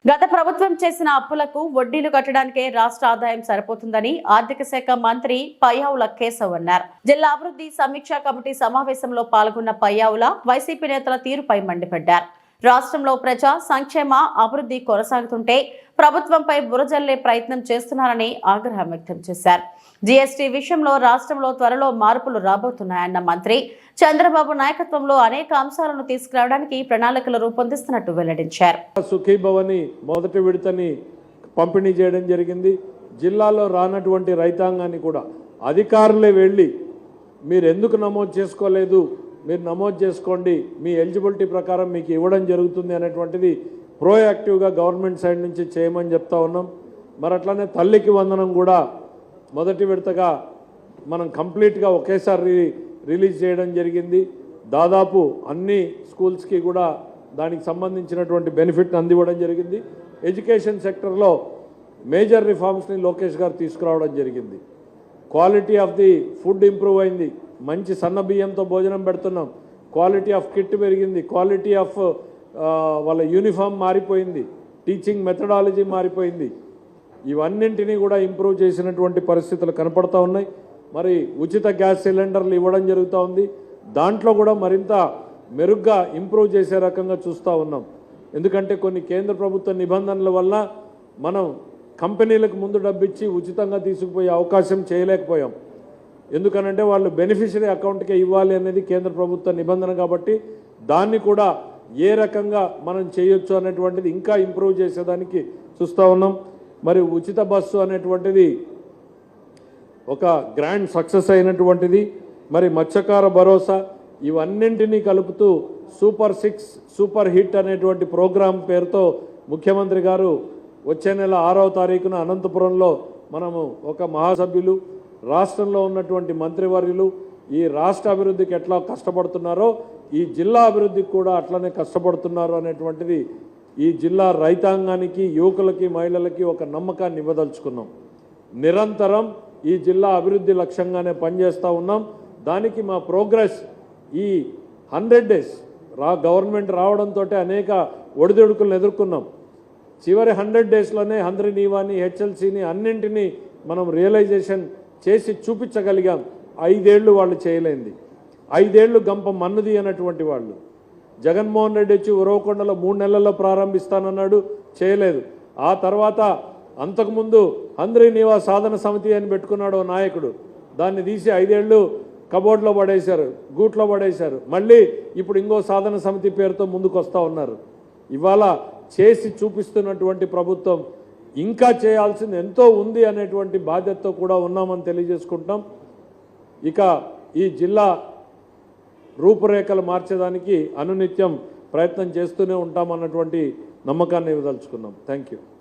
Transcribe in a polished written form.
గత ప్రభుత్వం చేసిన అప్పులకు వడ్డీలు కట్టడానికే రాష్ట్ర ఆదాయం సరిపోతుందని ఆర్థిక శాఖ మంత్రి పయ్యావుల కేశవ్ అన్నారు. జిల్లా అభివృద్ధి సమీక్షా కమిటీ సమావేశంలో పాల్గొన్న పయ్యావుల వైసీపీ నేతల తీరుపై మండిపడ్డారు. రాష్ట్రంలో ప్రజా సంక్షేమ అభివృద్ధి కొనసాగుతుంటే ప్రభుత్వంపై బురజల్లే ప్రయత్నం చేస్తున్నారని ఆగ్రహం వ్యక్తం చేశారు. జీఎస్టీ విషయంలో రాష్ట్రంలో త్వరలో మార్పులు రాబోతున్నాయన్న మంత్రి చంద్రబాబు నాయకత్వంలో అనేక అంశాలను తీసుకురావడానికి ప్రణాళికలు రూపొందిస్తున్నట్టు వెల్లడించారు. సుఖీభవని మొదటి విడతని పంపిణీ చేయడం జరిగింది. జిల్లాలో రానటువంటి రైతాంగాన్ని కూడా అధికారులే వెళ్ళి మీరు ఎందుకు నమోదు చేసుకోలేదు, మీరు నమోదు చేసుకోండి, మీ ఎలిజిబిలిటీ ప్రకారం మీకు ఇవ్వడం జరుగుతుంది అనేటువంటిది ప్రోయాక్టివ్గా గవర్నమెంట్ సైడ్ నుంచి చేయమని చెప్తా ఉన్నాం. మరి అట్లానే తల్లికి వందనం కూడా మొదటి విడతగా మనం కంప్లీట్గా ఒకేసారి రిలీజ్ చేయడం జరిగింది. దాదాపు అన్ని స్కూల్స్కి కూడా దానికి సంబంధించినటువంటి బెనిఫిట్ని అందివ్వడం జరిగింది. ఎడ్యుకేషన్ సెక్టర్లో మేజర్ రిఫార్మ్స్ని లోకేష్ గారు తీసుకురావడం జరిగింది. Quality of the food improve అయింది. మంచి సన్న బియ్యంతో భోజనం పెడుతున్నాం. క్వాలిటీ ఆఫ్ కిట్ పెరిగింది. క్వాలిటీ ఆఫ్ వాళ్ళ యూనిఫామ్ మారిపోయింది. టీచింగ్ మెథడాలజీ మారిపోయింది. ఇవన్నింటినీ కూడా ఇంప్రూవ్ చేసినటువంటి పరిస్థితులు కనపడతా ఉన్నాయి. మరి ఉచిత గ్యాస్ సిలిండర్లు ఇవ్వడం జరుగుతూ ఉంది. దాంట్లో కూడా మరింత మెరుగ్గా ఇంప్రూవ్ చేసే రకంగా చూస్తూ ఉన్నాం. ఎందుకంటే కొన్ని కేంద్ర ప్రభుత్వ నిబంధనల వల్ల మనం కంపెనీలకు ముందు డబ్బిచ్చి ఉచితంగా తీసుకుపోయే అవకాశం చేయలేకపోయాం. ఎందుకనంటే వాళ్ళు బెనిఫిషరీ అకౌంట్కే ఇవ్వాలి అనేది కేంద్ర ప్రభుత్వ నిబంధన. కాబట్టి దాన్ని కూడా ఏ రకంగా మనం చేయొచ్చు అనేటువంటిది ఇంకా ఇంప్రూవ్ చేసేదానికి చూస్తూ ఉన్నాం. మరి ఉచిత బస్సు అనేటువంటిది ఒక గ్రాండ్ సక్సెస్ అయినటువంటిది. మరి మత్స్యకార భరోసా ఇవన్నింటినీ కలుపుతూ సూపర్ 6 సూపర్ హిట్ అనేటువంటి ప్రోగ్రాం పేరుతో ముఖ్యమంత్రి గారు వచ్చే నెల 6వ తారీఖున అనంతపురంలో మనము ఒక మహాసభ్యులు, రాష్ట్రంలో ఉన్నటువంటి మంత్రివర్యులు ఈ రాష్ట్ర అభివృద్ధికి ఎట్లా కష్టపడుతున్నారో ఈ జిల్లా అభివృద్ధికి కూడా అట్లనే కష్టపడుతున్నారు అనేటువంటిది ఈ జిల్లా రైతాంగానికి, యువకులకి, మహిళలకి ఒక నమ్మకాన్ని ఇవ్వదలుచుకున్నాం. నిరంతరం ఈ జిల్లా అభివృద్ధి లక్ష్యంగానే పనిచేస్తూ ఉన్నాం. దానికి మా ప్రోగ్రెస్ ఈ 100 డేస్ గవర్నమెంట్ రావడంతో అనేక ఒడిదుడుకులను ఎదుర్కొన్నాం. చివరి 100 డేస్లోనే హంద్రీనీవాని, హెచ్ఎల్సీని అన్నింటినీ మనం రియలైజేషన్ చేసి చూపించగలిగాం. 5 ఏళ్ళు వాళ్ళు చేయలేంది. 5 ఏళ్ళు గంప మన్నుది అన్నటువంటి వాళ్ళు. జగన్మోహన్ రెడ్డి వచ్చి ఉరవకొండలో 3 నెలల్లో ప్రారంభిస్తానన్నాడు, చేయలేదు. ఆ తర్వాత అంతకుముందు హంద్రీనీవా సాధన సమితి అని పెట్టుకున్నాడు నాయకుడు. దాన్ని తీసి 5 ఏళ్ళు కబోర్డ్లో పడేశారు, గూట్లో పడేశారు. మళ్ళీ ఇప్పుడు ఇంకో సాధన సమితి పేరుతో ముందుకు వస్తూ ఉన్నారు. ఇవాళ చేసి చూపిస్తున్నటువంటి ప్రభుత్వం ఇంకా చేయాల్సింది ఎంతో ఉంది అనేటువంటి బాధ్యతతో కూడా ఉన్నామని తెలియజేసుకుంటాం. ఇక ఈ జిల్లా రూపురేఖలు మార్చేదానికి అనునిత్యం ప్రయత్నం చేస్తూనే ఉంటామన్నటువంటి నమ్మకాన్ని ఇవ్వదలుచుకున్నాం. Thank you.